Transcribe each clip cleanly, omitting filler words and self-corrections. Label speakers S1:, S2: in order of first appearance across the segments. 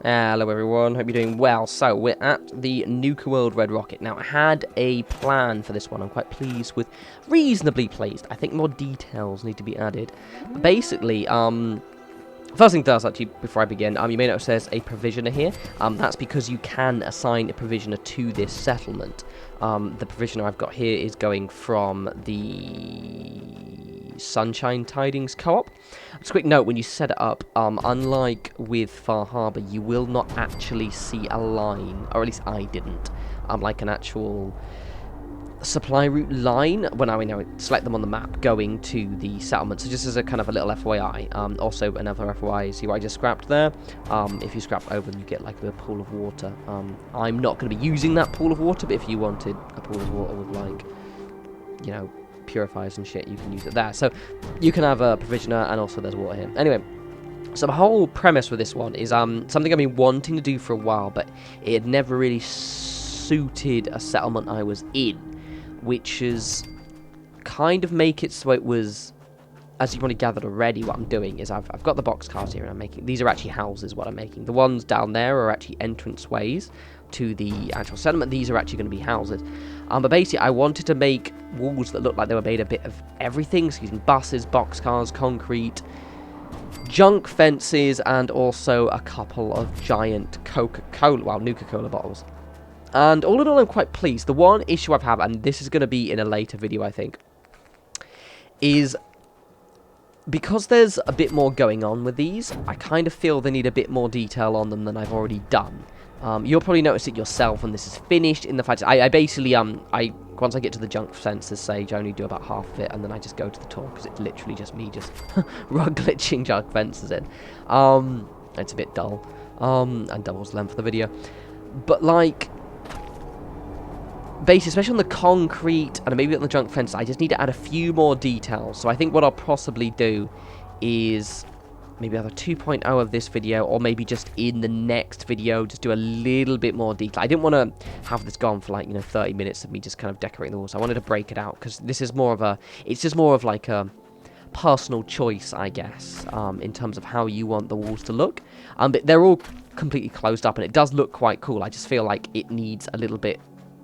S1: Hello everyone, hope you're doing well. So, we're at the Nuka-World Red Rocket. Now, I had a plan for this one. I'm quite pleased with, reasonably pleased. I think more details need to be added. But basically, first thing first, actually, before I begin, you may notice there's a provisioner here. That's because you can assign a provisioner to this settlement. The provisioner I've got here is going from the Sunshine Tidings co-op. Just a quick note, when you set it up, unlike with Far Harbour, you will not actually see a line, or at least I didn't, like an actual supply route line when I select them on the map going to the settlement. So just as a kind of a little FYI, also another FYI, see what I just scrapped there. If you scrap over, you get like a pool of water. I'm not going to be using that pool of water, but if you wanted a pool of water with, like, you know, purifiers and shit, you can use it there. So you can have a provisioner, and also there's water here. Anyway, so the whole premise with this one is something I've been wanting to do for a while, but it had never really suited a settlement I was in, which is kind of make it so it was, as you've probably gathered already, what I'm doing is I've got the boxcars here, and I'm making, these are actually houses, what I'm making. The ones down there are actually entrance ways to the actual settlement. These are actually going to be houses. But basically, I wanted to make walls that looked like they were made a bit of everything, so using buses, boxcars, concrete, junk fences, and also a couple of giant Coca-Cola, well, Nuka-Cola bottles. And all in all, I'm quite pleased. The one issue I've had, and this is going to be in a later video, I think, is because there's a bit more going on with these, I kind of feel they need a bit more detail on them than I've already done. You'll probably notice it yourself when this is finished, in the fact I basically, once I get to the junk fences stage, I only do about half of it, and then I just go to the tour, because it's literally just me just rug glitching junk fences in. It's a bit dull, and doubles the length of the video. But, like, basically, especially on the concrete, and maybe on the junk fences, I just need to add a few more details. So I think what I'll possibly do is maybe either 2.0 of this video, or maybe just in the next video, just do a little bit more detail. I didn't want to have this gone for, like, 30 minutes of me just kind of decorating the walls. I wanted to break it out, because this is more of a, it's just more of like a personal choice, I guess, in terms of how you want the walls to look. But they're all completely closed up, and it does look quite cool. I just feel like it needs a little bit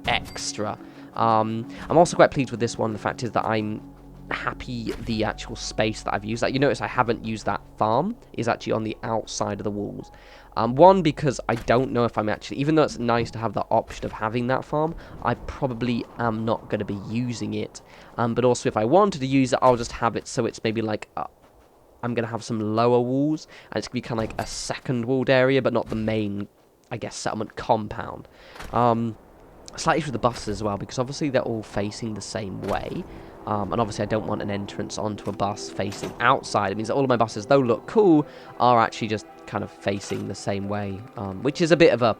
S1: extra. I'm also quite pleased with this one. The fact is that I'm happy the actual space that I've used. Like, you notice I haven't used that farm, is actually on the outside of the walls. One, because I don't know if I'm actually, even though it's nice to have the option of having that farm, I probably am not going to be using it. But also, if I wanted to use it, I'll just have it so it's maybe like I'm going to have some lower walls, and it's going to be kind of like a second walled area, but not the main, I guess, settlement compound. Slightly with the buses as well, because obviously they're all facing the same way. And obviously I don't want an entrance onto a bus facing outside. It means that all of my buses, though look cool, are actually just kind of facing the same way. Which is a bit of a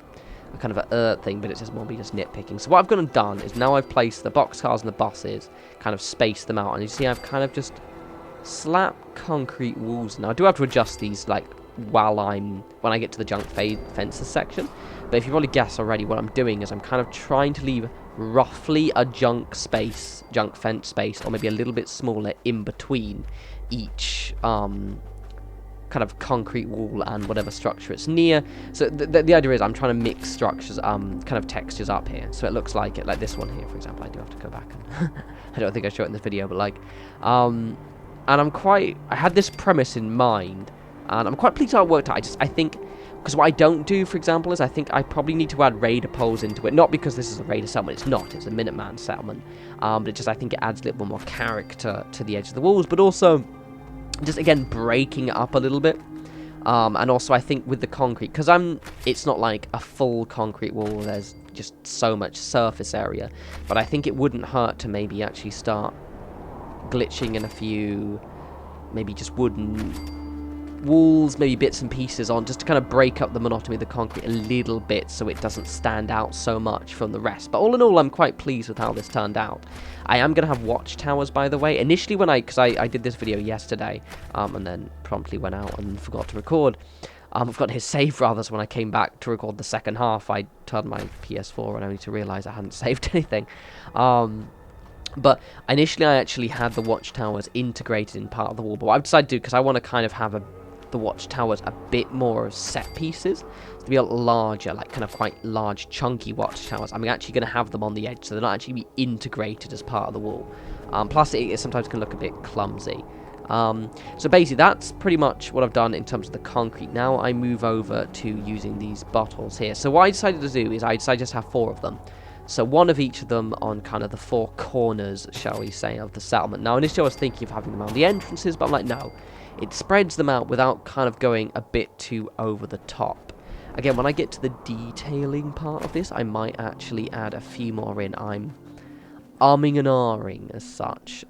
S1: kind of a thing, but it's just more me just nitpicking. So what I've gone and done is now I've placed the boxcars and the buses, kind of spaced them out. And you see I've kind of just slapped concrete walls. Now I do have to adjust these, like, when I get to the junk fences section. But if you've already guessed already, what I'm doing is I'm kind of trying to leave roughly a junk fence space, or maybe a little bit smaller in between each kind of concrete wall and whatever structure it's near. So the idea is I'm trying to mix structures, kind of textures up here, so it looks like it, like this one here, for example. I do have to go back and I don't think I show it in this video, but like, and I had this premise in mind, and I'm quite pleased how it worked out. I think, because what I don't do, for example, is I think I probably need to add raider poles into it. Not because this is a raider settlement, it's not, it's a Minuteman settlement. But just, I think it adds a little bit more character to the edge of the walls, but also just, again, breaking it up a little bit. And also, I think with the concrete, because it's not like a full concrete wall, there's just so much surface area. But I think it wouldn't hurt to maybe actually start glitching in a few, maybe just wooden walls, maybe bits and pieces on, just to kind of break up the monotony of the concrete a little bit, so it doesn't stand out so much from the rest. But all in all, I'm quite pleased with how this turned out. I am going to have watchtowers, by the way. Initially, because I did this video yesterday, and then promptly went out and forgot to record. I forgot to hit save, rather, so when I came back to record the second half, I turned my PS4 and only to realise I hadn't saved anything. But initially, I actually had the watchtowers integrated in part of the wall. But what I've decided to do, because I want to kind of have a the watchtowers a bit more as set pieces. To be a lot larger, like kind of quite large, chunky watchtowers. I'm actually going to have them on the edge, so they're not actually be integrated as part of the wall. Plus, it sometimes can look a bit clumsy. So basically, that's pretty much what I've done in terms of the concrete. Now I move over to using these bottles here. So what I decided to do is I decided just to have 4 of them. So one of each of them on kind of the 4 corners, shall we say, of the settlement. Now initially I was thinking of having them on the entrances, but I'm like, no. It spreads them out without kind of going a bit too over the top. Again, when I get to the detailing part of this, I might actually add a few more in. I'm umming and ahhing as such.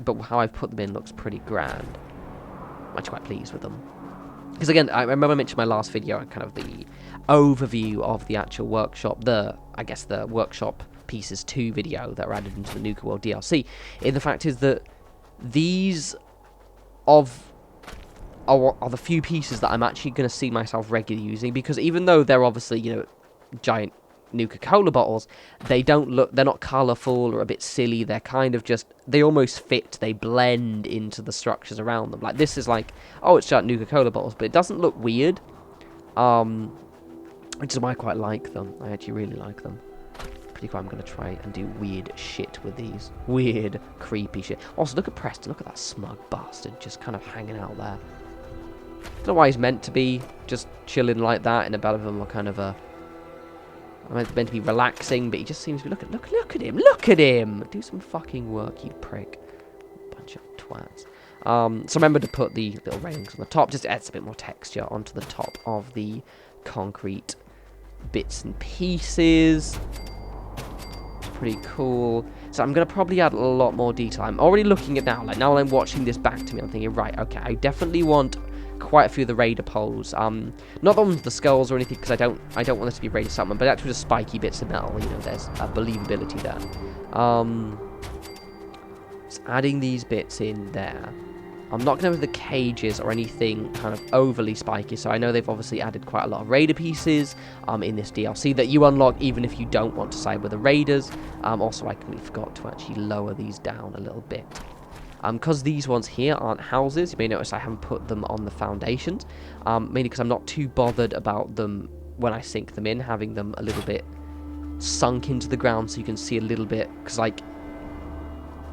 S1: But how I've put them in looks pretty grand. I'm actually quite pleased with them. Because again, I remember I mentioned in my last video and kind of the overview of the actual workshop, I guess the workshop pieces 2 video that were added into the Nuka-World DLC. And the fact is that these are the few pieces that I'm actually going to see myself regularly using, because even though they're obviously, you know, giant Nuka-Cola bottles, they're not colourful or a bit silly. They're kind of just, they almost fit, they blend into the structures around them. Like this is like, oh, it's giant Nuka-Cola bottles, but it doesn't look weird, which is why I quite like them. I actually really like them. Pretty cool. I'm going to try and do weird shit with these. Weird, creepy shit. Also, look at Preston. Look at that smug bastard just kind of hanging out there. I don't know why he's meant to be just chilling like that in a bit of a kind of a... I'm meant to be relaxing, but he just seems to be... Look at him! Look at him! Do some fucking work, you prick. Bunch of twats. So remember to put the little railings on the top. Just adds a bit more texture onto the top of the concrete bits and pieces. It's pretty cool. So I'm going to probably add a lot more detail. I'm already looking at now. Like, now I'm watching this back to me, I'm thinking, right, okay, I definitely want quite a few of the raider poles. Not the ones with the skulls or anything, because I don't want this to be raider settlement, but actually just spiky bits of metal. You know, there's a believability there. Just adding these bits in there. I'm not going to have the cages or anything kind of overly spiky, so I know they've obviously added quite a lot of raider pieces in this DLC that you unlock even if you don't want to side with the raiders. Also, I completely forgot to actually lower these down a little bit. Because these ones here aren't houses, you may notice I haven't put them on the foundations, mainly because I'm not too bothered about them when I sink them in, having them a little bit sunk into the ground so you can see a little bit, because like,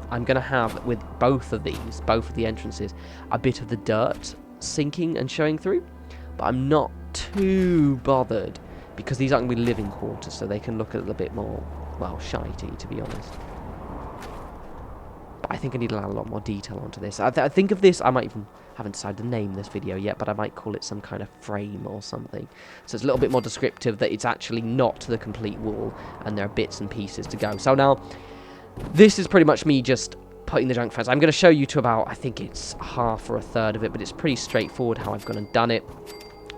S1: I'm going to have, with both of the entrances, a bit of the dirt sinking and showing through, but I'm not too bothered, because these aren't going to be living quarters, so they can look a little bit more, well, shitey, to be honest. I think I need to add a lot more detail onto this. I think of this, I might even, haven't decided to name this video yet, but I might call it some kind of frame or something. So it's a little bit more descriptive that it's actually not the complete wall, and there are bits and pieces to go. So now, this is pretty much me just putting the junk fence. I'm going to show you to about, I think it's half or a third of it, but it's pretty straightforward how I've gone and done it.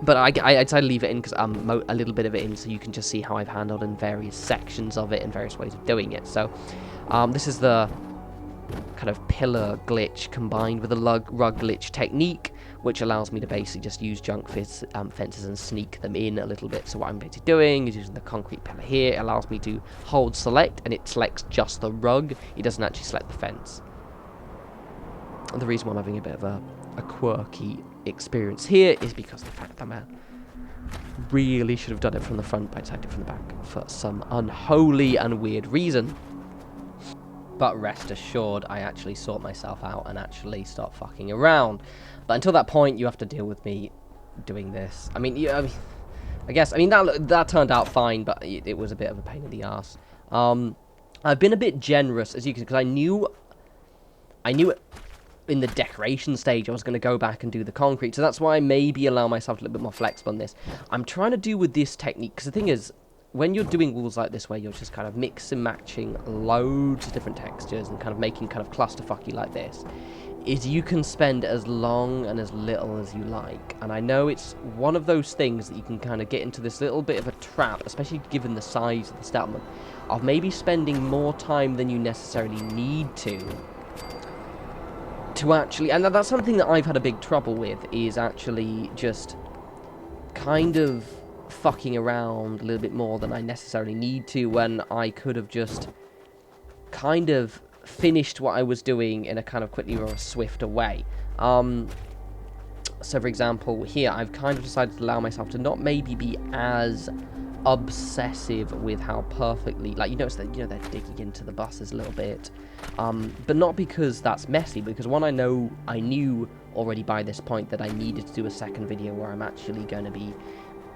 S1: But I decided to leave it in because I'm a little bit of it in, so you can just see how I've handled in various sections of it and various ways of doing it. So this is the kind of pillar glitch combined with a rug glitch technique, which allows me to basically just use junk fences and sneak them in a little bit. So what I'm basically doing is using the concrete pillar here. It allows me to hold select, and it selects just the rug. It doesn't actually select the fence. And the reason why I'm having a bit of a quirky experience here is because of the fact that I really should have done it from the front, but I decided it from the back for some unholy and weird reason. But rest assured, I actually sort myself out and actually start fucking around. But until that point, you have to deal with me doing this. I mean, I guess that turned out fine, but it was a bit of a pain in the ass. I've been a bit generous, as you can, because I knew in the decoration stage I was going to go back and do the concrete, so that's why I maybe allow myself a little bit more flexible on this. I'm trying to do with this technique, because the thing is, when you're doing walls like this, where you're just kind of mixing, matching loads of different textures and kind of making kind of clusterfucky like this, is you can spend as long and as little as you like. And I know it's one of those things that you can kind of get into this little bit of a trap, especially given the size of the settlement, of maybe spending more time than you necessarily need to actually, and that's something that I've had a big trouble with, is actually just kind of fucking around a little bit more than I necessarily need to, when I could have just kind of finished what I was doing in a kind of quickly or a swifter way. So, for example, here, I've kind of decided to allow myself to not maybe be as obsessive with how perfectly, like, you notice that, they're digging into the buses a little bit, but not because that's messy, because one, I knew already by this point that I needed to do a second video where I'm actually going to be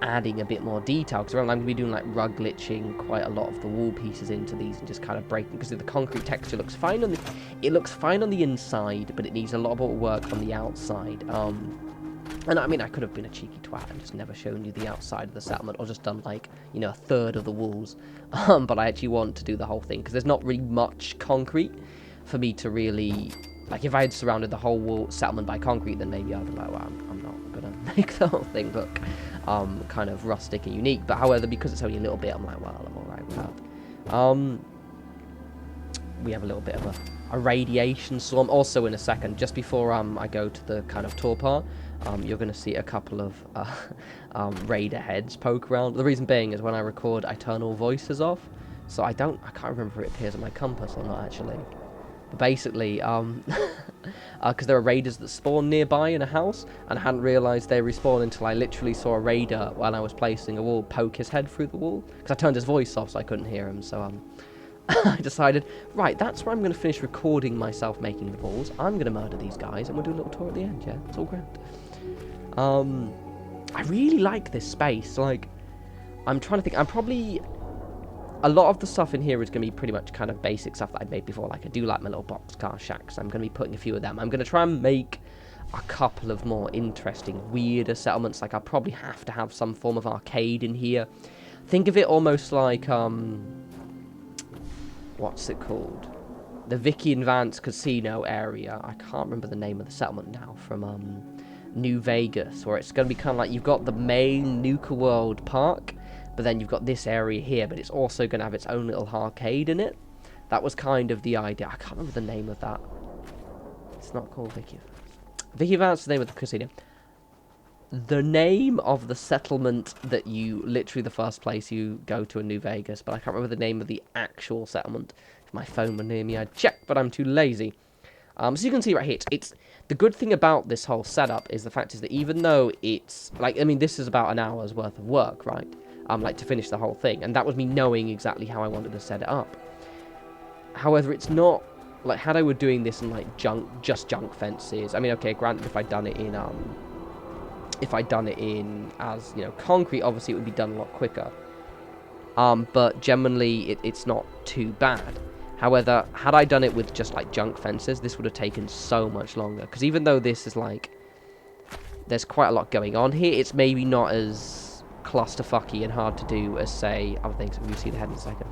S1: adding a bit more detail, because I'm going to be doing like rug glitching quite a lot of the wall pieces into these and just kind of breaking, because the concrete texture looks fine on the inside, but it needs a lot more work on the outside. And I mean, I could have been a cheeky twat and just never shown you the outside of the settlement, or just done like, a third of the walls. But I actually want to do the whole thing, because there's not really much concrete for me to really, like, if I had surrounded the whole settlement by concrete, then maybe I'd be like, well, I'm not gonna make the whole thing look kind of rustic and unique. But however, because it's only a little bit, I'm like, well, I'm alright with that. We have a little bit of a radiation storm. Also, in a second, just before I go to the kind of tour part, you're going to see a couple of raider heads poke around. The reason being is when I record, I turn all voices off, so I can't remember if it appears on my compass or not actually. But basically, because there are raiders that spawn nearby in a house, and I hadn't realised they respawn until I literally saw a raider while I was placing a wall poke his head through the wall, because I turned his voice off so I couldn't hear him. So I decided, right, that's where I'm going to finish recording myself making the walls. I'm going to murder these guys, and we'll do a little tour at the end, yeah? It's all grand. I really like this space. Like, I'm trying to think, a lot of the stuff in here is going to be pretty much kind of basic stuff that I've made before. Like, I do like my little boxcar shacks. I'm going to be putting a few of them. I'm going to try and make a couple of more interesting, weirder settlements. Like, I'll probably have to have some form of arcade in here. Think of it almost like, what's it called? The Vicky and Vance Casino area. I can't remember the name of the settlement now, from New Vegas, where it's going to be kind of like you've got the main Nuka-World Park, but then you've got this area here, but it's also going to have its own little arcade in it. That was kind of the idea. I can't remember the name of that. It's not called Vicky Vance. Vicky Vance is the name of the casino. The name of the settlement that you, literally the first place you go to in New Vegas, but I can't remember the name of the actual settlement. If my phone were near me, I'd check, but I'm too lazy. So you can see right here, it's the good thing about this whole setup is the fact is that even though it's, like, I mean, this is about an hour's worth of work, right? Like, to finish the whole thing, and that was me knowing exactly how I wanted to set it up. However, it's not, like, had I were doing this in, like, just junk fences, I mean, okay, granted, if I'd done it in, as, concrete, obviously it would be done a lot quicker. But generally, it's not too bad. However, had I done it with just, like, junk fences, this would have taken so much longer. Because even though this is, like, there's quite a lot going on here, it's maybe not as clusterfucky and hard to do as, say, other things. We'll see the head in a second.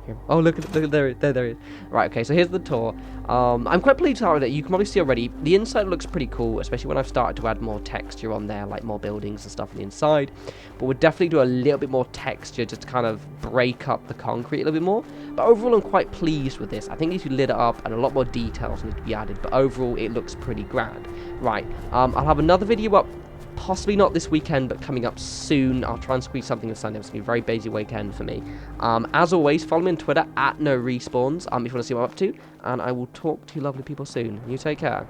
S1: Here. Oh, look at there it is. Right, okay, so here's the tour. I'm quite pleased with it. You can probably see already, the inside looks pretty cool, especially when I've started to add more texture on there, like more buildings and stuff on the inside. But we'll definitely do a little bit more texture just to kind of break up the concrete a little bit more. But overall, I'm quite pleased with this. I think it needs to be lit up and a lot more details need to be added, but overall, it looks pretty grand. Right, I'll have another video up. Possibly not this weekend, but coming up soon. I'll try and squeeze something on Sunday. It's going to be a very busy weekend for me. As always, follow me on Twitter, @norespawns, if you want to see what I'm up to. And I will talk to you lovely people soon. You take care.